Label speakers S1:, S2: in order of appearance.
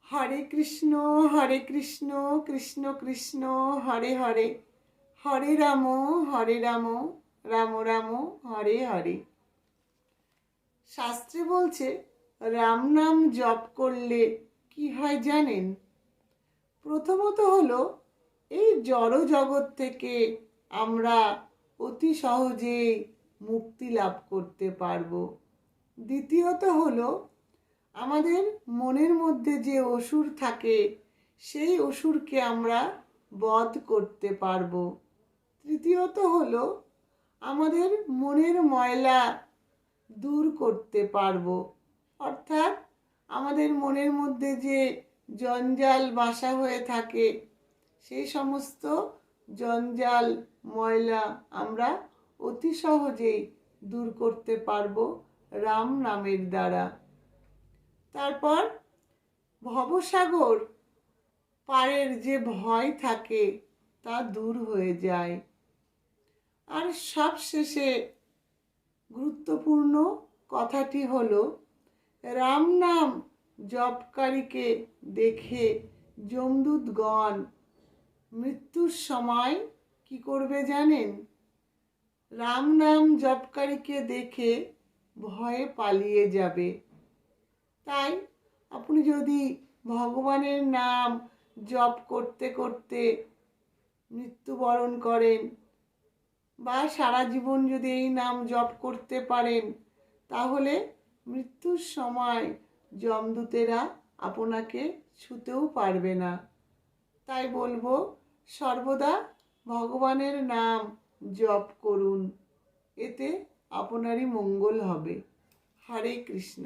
S1: হরে কৃষ্ণ কৃষ্ণ কৃষ্ণ হরে হরে, হরে রাম রাম রাম হরে হরে। শাস্ত্রে বলছে রাম নাম জপ করলে কি হয় জানেন? প্রথমত হলো এই জড় জগৎ থেকে আমরা অতি সহজেই মুক্তি লাভ করতে পারবো। দ্বিতীয়ত হলো আমাদের মনের মধ্যে যে অসুর থাকে সেই অসুরকে আমরা বধ করতে পারবো। তৃতীয়ত হলো আমাদের মনের ময়লা দূর করতে পারবো, অর্থাৎ আমাদের মনের মধ্যে যে জঞ্জাল বাসা হয়ে থাকে সেই সমস্ত জঞ্জাল ময়লা আমরা অতি সহজেই দূর করতে পারবো রাম নামের দ্বারা। তারপর ভবসাগর পারের যে ভয় থাকে তা দূর হয়ে যায়। আর সবশেষে গুরুত্বপূর্ণ কথাটি হলো রাম নাম জপকারীকে দেখে যমদূতগণ মৃত্যুর সময় কি করবে জানেন? রাম নাম জপকারীকে দেখে ভয়ে পালিয়ে যাবে। তাই আপনি যদি ভগবানের নাম জপ করতে করতে মৃত্যুবরণ করেন বা সারা জীবন যদি এই নাম জপ করতে পারেন, তাহলে মৃত্যুর সময় যমদূতেরা আপনাকে ছুঁতেও পারবে না। তাই বলবো সর্বদা ভগবানের নাম জপ করুন, এতে আপনারই মঙ্গল হবে। হরে কৃষ্ণ।